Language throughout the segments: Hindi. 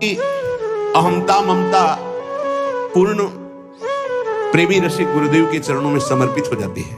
अहमता ममता पूर्ण प्रेमी रसिक गुरुदेव के चरणों में समर्पित हो जाती है।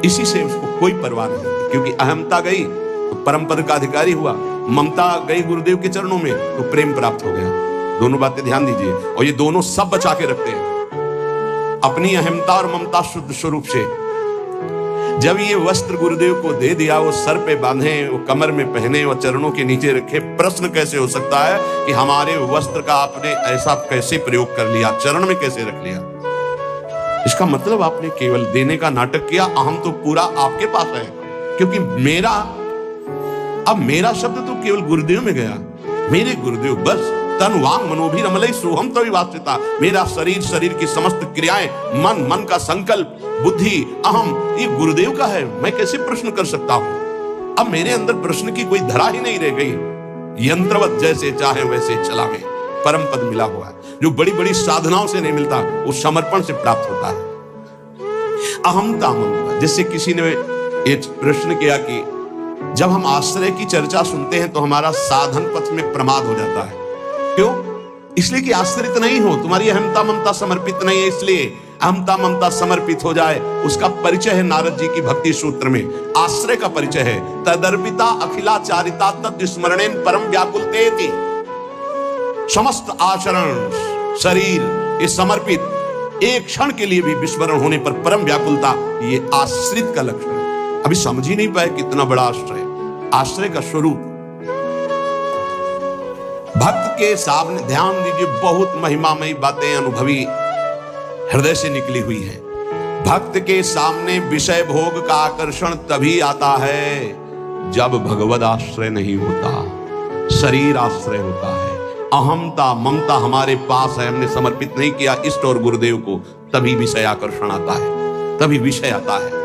इसी से उसको कोई परवाह नहीं होती, क्योंकि अहमता गई तो परम पद का अधिकारी हुआ, ममता गई गुरुदेव के चरणों में तो प्रेम प्राप्त हो गया। दोनों बातें ध्यान दीजिए, और ये दोनों सब बचा के रखते हैं अपनी अहमता और ममता शुद्ध स्वरूप से। जब ये वस्त्र गुरुदेव को दे दिया, वो सर पे बांधे, वो कमर में पहने, वो चरणों के नीचे रखे, प्रश्न कैसे हो सकता है कि हमारे वस्त्र का आपने ऐसा कैसे प्रयोग कर लिया, चरण में कैसे रख लिया? इसका मतलब आपने केवल देने का नाटक किया, अहम तो पूरा आपके पास है, क्योंकि मेरा शब्द तो केवल गुरुदेव में गया। मेरे गुरुदेव बस तन वांग मनोभिरमलय सोहम तवि वास्तिता, मेरा शरीर की समस्त क्रियाएं, मन का संकल्प, बुद्धि, अहम, ये गुरुदेव का है। मैं कैसे प्रश्न कर सकता हूं? अब मेरे अंदर प्रश्न की कोई धरा ही नहीं रह गई। यंत्रवत जैसे चाहे वैसे चलावे, परम पद मिला हुआ है, जो बड़ी बड़ी साधनाओं से नहीं मिलता, वो समर्पण से प्राप्त होता है। अहमता ममता, जिससे किसी ने एक प्रश्न किया कि जब हम आश्रय की चर्चा सुनते हैं तो हमारा साधन पथ में प्रमाद हो जाता है। क्यों? इसलिए कि आश्रित नहीं हो, तुम्हारी अहमता ममता समर्पित नहीं है, इसलिए अहमता ममता समर्पित हो जाए। उसका परिचय है नारद जी की भक्ति सूत्र में, आश्रय का परिचय है तदर्पिता अखिलाचारिता तत्स्मरणेन परम व्याकुलतेति। समस्त आचरण, शरीर ये समर्पित, एक क्षण के लिए भी विस्मरण होने पर परम व्याकुलता, ये आश्रित का लक्षण है। अभी समझ ही नहीं पाए कितना बड़ा आश्रय का स्वरूप। भक्त के सामने ध्यान दीजिए, बहुत महिमामयी बातें अनुभवी हृदय से निकली हुई हैं। भक्त के सामने विषय भोग का आकर्षण तभी आता है जब भगवद आश्रय नहीं होता, शरीर आश्रय होता है। अहमता ममता हमारे पास है, हमने समर्पित नहीं किया इष्ट और गुरुदेव को, तभी विषय आकर्षण आता है, तभी विषय आता है।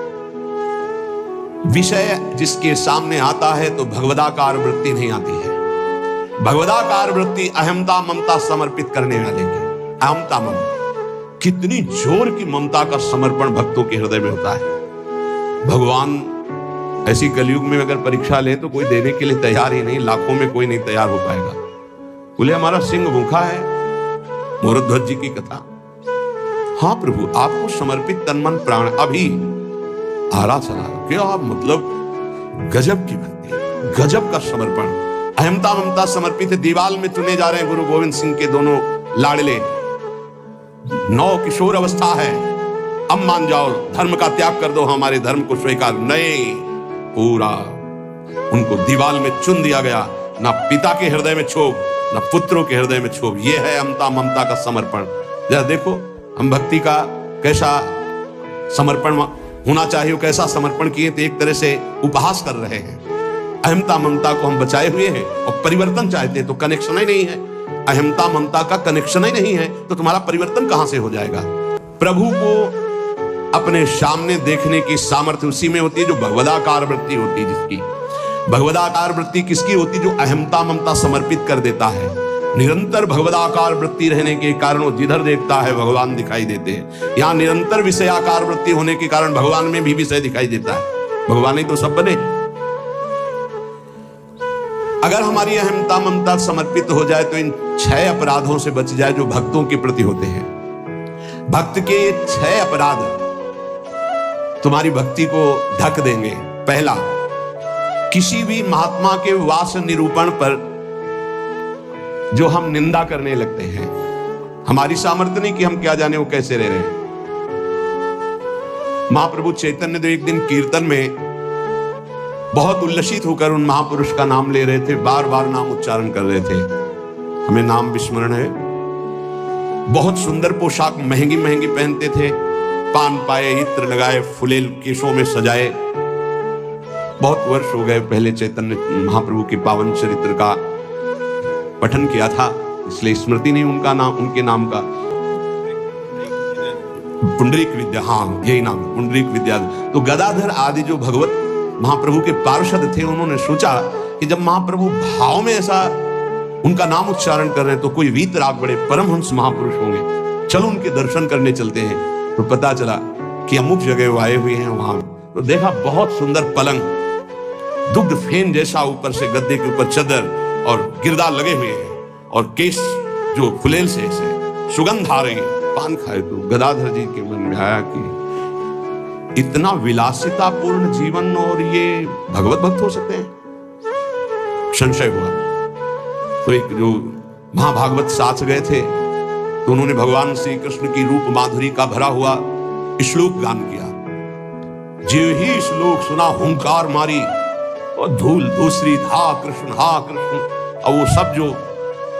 विषय जिसके सामने आता है तो भगवदाकार वृत्ति नहीं आती है। भगवदाकार वृत्ति अहमता ममता समर्पित करने वाले की। अहमता ममता, कितनी जोर की ममता का समर्पण भक्तों के हृदय में होता है। भगवान ऐसी कलयुग में अगर परीक्षा ले तो कोई देने के लिए तैयार ही नहीं, लाखों में कोई नहीं तैयार हो पाएगा। बोले हमारा सिंह भूखा है, मोरध्वज जी की कथा। हाँ प्रभु, आपको समर्पित तन मन प्राण अभी आरा चला। क्या मतलब गजब की भक्ति, गजब का समर्पण। अहमता ममता समर्पित है। दीवाल में चुने जा रहे हैं गुरु गोविंद सिंह के दोनों लाडले, 9 किशोर अवस्था है। अब मान जाओ, धर्म का त्याग कर दो, हमारे धर्म को स्वीकार नहीं। पूरा उनको दीवाल में चुन दिया गया, ना पिता के हृदय में क्षोभ, ना पुत्रों के हृदय में क्षोभ। यह है अहमता ममता का समर्पण। जरा देखो हम भक्ति का कैसा समर्पण होना चाहिए, कैसा समर्पण किए, तो एक तरह से उपहास कर रहे हैं। अहमता ममता को हम बचाए हुए हैं और परिवर्तन चाहते हैं तो कनेक्शन ही नहीं है। अहमता ममता का कनेक्शन ही नहीं है तो तुम्हारा परिवर्तन कहां से हो जाएगा? प्रभु को अपने सामने देखने की सामर्थ्य उसी में होती है जो भगवदाकार वृत्ति होती है। जिसकी भगवदाकार वृत्ति किसकी होती? जो अहमता ममता समर्पित कर देता है। निरंतर भगवदाकार वृत्ति रहने के कारण वो जिधर देखता है भगवान दिखाई देते हैं। यहाँ निरंतर विषयाकार वृत्ति होने के कारण भगवान में भी विषय दिखाई देता है। भगवान ही तो सब बने। अगर हमारी अहमता ममता समर्पित हो जाए तो इन 6 अपराधों से बच जाए जो भक्तों के प्रति होते हैं। भक्त के 6 अपराध तुम्हारी भक्ति को ढक देंगे। पहला, किसी भी महात्मा के वास निरूपण पर जो हम निंदा करने लगते हैं। हमारी सामर्थ्य नहीं कि हम क्या जाने वो कैसे रह रहे हैं। महाप्रभु चैतन्य देव एक दिन कीर्तन में बहुत उल्लसित होकर उन महापुरुष का नाम ले रहे थे, बार बार नाम उच्चारण कर रहे थे। हमें नाम विस्मरण है। बहुत सुंदर पोशाक महंगी महंगी पहनते थे, पान पाए, इत्र लगाए, फुलेल केशों में सजाए। बहुत वर्ष हो गए पहले चैतन्य महाप्रभु के पावन चरित्र का पठन किया था, इसलिए स्मृति नहीं उनका नाम, उनके नाम का। पुंडरीक विद्या, हाँ यही नाम, पुंडरीक विद्या। तो गदाधर आदि जो भगवत महाप्रभु के पार्षद थे, उन्होंने सोचा कि जब महाप्रभु भाव में ऐसा उनका नाम उच्चारण कर रहे हैं तो कोई वीतराग बड़े परमहंस महापुरुष होंगे, चलो उनके दर्शन करने चलते हैं। तो पता चला कि अमुक जगह वो आए हुए हैं। वहां तो देखा बहुत सुंदर पलंग, दुग्ध फेन जैसा, ऊपर से गद्दे के ऊपर चदर और गिरदार लगे हुए हैं। और केस जो फुलेल से ऐसे सुगंध आ रही, पान खाए। तो गदाधर जी के मन में आया कि इतना विलासितापूर्ण जीवन और ये भगवत भक्त हो सकते हैं। संशय हुआ। तो एक जो महाभागवत साथ गए थे, तो उन्होंने भगवान श्री कृष्ण की रूप माधुरी का भरा हुआ श्लोक गान किया। जो ही श्लोक सुना हुंकार मारी और धूल दूसरी हा कृष्ण हा कृष्ण। और वो सब जो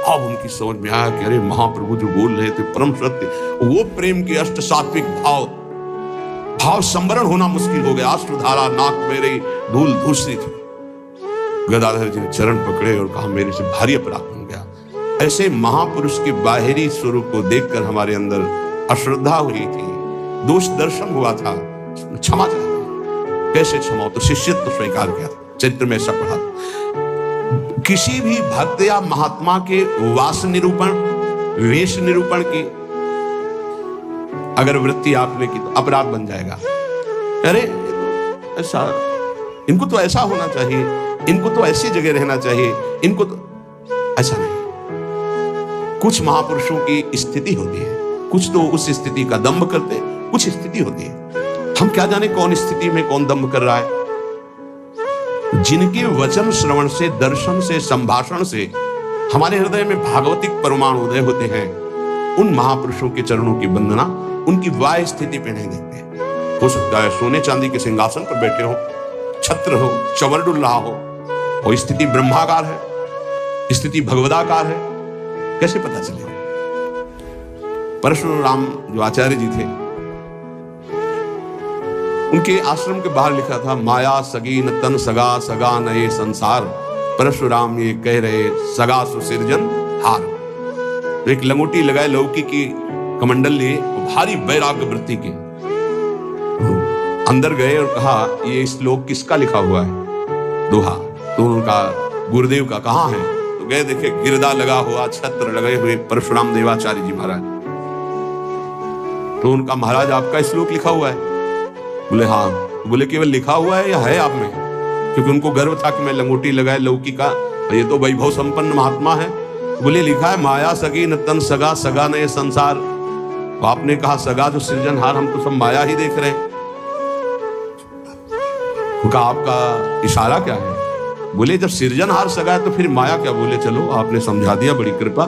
अब उनकी समझ में आया कि अरे महाप्रभु जो बोल रहे थे परम सत्य, वो प्रेम की अष्ट सात्विक भाव संवरण होना मुश्किल हो गया। अश्रुधारा नाक मेरे धूल दूसरी थी। गदाधर जी ने चरण पकड़े और कहा मेरे से भारी अपराध बन गया। ऐसे महापुरुष के बाहरी स्वरूप को देखकर हमारे अंदर अश्रद्धा हुई थी, दोष दर्शन हुआ था, क्षमा चाहता। कैसे क्षमा हो? तो शिष्यत्व स्वीकार किया। चरित्र में ऐसा पढ़ा। किसी भी भक्त या महात्मा के वास निरूपण, वेश निरूपण की अगर वृत्ति आपने की तो अपराध बन जाएगा। अरे ऐसा, इनको तो ऐसा होना चाहिए, इनको तो ऐसी जगह रहना चाहिए, इनको तो ऐसा नहीं। कुछ महापुरुषों की स्थिति होती है, कुछ तो उस स्थिति का दंभ करते, कुछ स्थिति होती है। हम क्या जाने कौन स्थिति में कौन दंभ कर रहा है। जिनके वचन श्रवण से, दर्शन से, संभाषण से हमारे हृदय में भागवतिक परमाणु उदय होते हैं, उन महापुरुषों के चरणों की वंदना उनकी वाह स्थिति पे नहीं देखते। हो सकता है सोने चांदी के सिंहासन पर बैठे हो, छत्र हो, चंवर डुल रहा हो, और स्थिति ब्रह्माकार है, स्थिति भगवदाकार है, कैसे पता चलेगा? परशुराम जो आचार्य जी थे, उनके आश्रम के बाहर लिखा था माया सगी न तन सगा, सगा न ये संसार। परशुराम ये कह रहे सगा सुसिरजन हार। तो एक लंगोटी लगाए लौकी की कमंडल लिए, भारी वैराग्य वृत्ति के अंदर गए और कहा ये श्लोक किसका लिखा हुआ है? दोहा। तो उनका गुरुदेव का कहाँ है? तो गए देखे गिरदा लगा हुआ, छत्र लगे हुए परशुराम देवाचार्य जी महाराज। तो उनका महाराज आपका श्लोक लिखा हुआ है? बोले हाँ। तो बोले केवल लिखा हुआ है या है आप में? क्योंकि उनको गर्व था कि मैं लंगोटी लगाए लौकी का, ये तो वैभव संपन्न महात्मा है। बोले लिखा है माया सगी न तन सगा, सगा न ये संसार। तो आपने कहा सगा जो सृजनहार, हम तो सब माया ही देख रहे हैं। उनका आपका इशारा क्या है? बोले जब सृजनहार सगा है तो फिर माया क्या? बोले चलो आपने समझा दिया, बड़ी कृपा,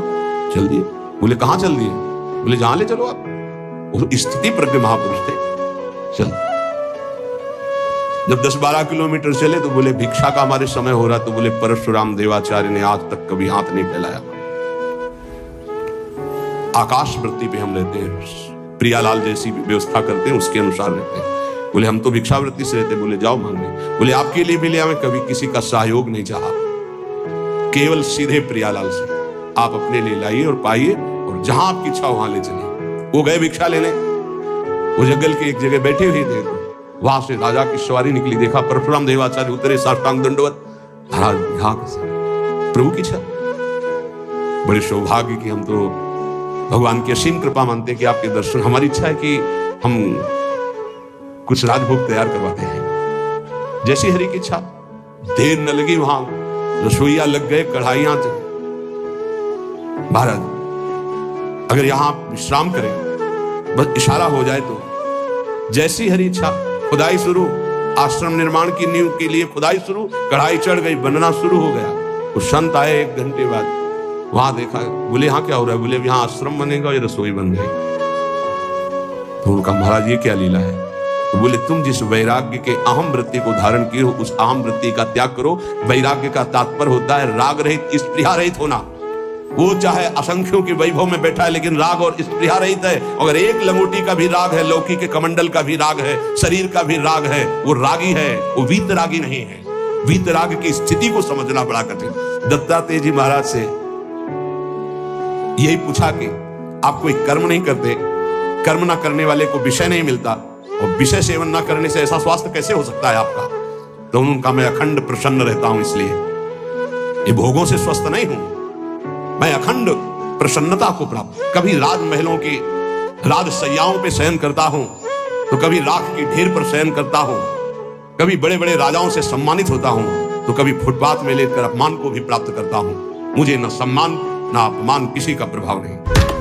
चल दिए। बोले कहाँ चल दिए? बोले जहां ले चलो आप। वो स्थिति प्रज्ञ महापुरुष थे। चल जब 10-12 किलोमीटर चले तो बोले भिक्षा का हमारे समय हो रहा। तो बोले परशुराम देवाचार्य ने आज तक कभी हाथ नहीं फैलाया। आकाश वृत्ति पे हम रहते हैं, प्रियालाल जैसी व्यवस्था करते हैं उसके अनुसार रहते हैं। बोले हम तो भिक्षा वृत्ति से रहते। बोले जाओ मांगने। बोले आपके लिए भी लिया, मैं कभी किसी का सहयोग नहीं चाहा, केवल सीधे प्रियालाल से आप अपने लिए लाइए और पाइए, और जहां आपकी इच्छा वहां ले चलिए। वो गए भिक्षा लेने, वो जंगल के एक जगह बैठे हुए थे। वहां से राजा की सवारी निकली, देखा परशुराम देवाचार्य उतरे, साष्टांग दंडवत। महाराज यहाँ प्रभु की इच्छा। बड़े सौभाग्य की हम तो भगवान की असीम कृपा मानते हैं कि आपके दर्शन। हमारी इच्छा है कि हम कुछ राजभोग तैयार करवाते हैं, जैसी हरि की इच्छा। देर न लगी, वहां रसोईया लग गए, कढ़ाइयां। महाराज अगर यहां विश्राम करें, बस इशारा हो जाए तो जैसी हरि इच्छा। खुदाई शुरू, आश्रम निर्माण की नींव के लिए खुदाई शुरू, कढ़ाई चढ़ गई, बनना शुरू हो गया। वो संत आए 1 घंटे बाद, वहां देखा। बोले यहाँ क्या हो रहा है? बोले यहाँ आश्रम बनेगा और ये रसोई बन गई। तो उनका महाराज ये क्या लीला है? तो बोले तुम जिस वैराग्य के अहम वृत्ति को धारण किए हो, उस अहम वृत्ति का त्याग करो। वैराग्य का तात्पर्य होता है राग रहित, स्पृहा रहित होना। वो चाहे असंख्यों के वैभव में बैठा है, लेकिन राग और स्पृहा रहित है। अगर एक लंगोटी का भी राग है, लौकी के कमंडल का भी राग है, शरीर का भी राग है, वो रागी है, वो वीतरागी नहीं है। वीतराग की स्थिति को समझना बड़ा कठिन। दत्तात्रेय जी महाराज से यही पूछा कि आप कोई कर्म नहीं करते, कर्म ना करने वाले को विषय नहीं मिलता, और विषय सेवन ना करने से ऐसा स्वास्थ्य कैसे हो सकता है आपका? तो उनका मैं अखंड प्रसन्न रहता हूं, इसलिए ये भोगों से स्वस्थ नहीं हूं, मैं अखंड प्रसन्नता को प्राप्त। कभी राजमहलों की राजसैयाओं पे शयन करता हूं, तो कभी राख की ढेर पर शयन करता हूं, कभी बड़े बड़े राजाओं से सम्मानित होता हूं, तो कभी फुटपाथ में लेकर अपमान को भी प्राप्त करता हूं। मुझे न सम्मान ना अपमान किसी का प्रभाव नहीं।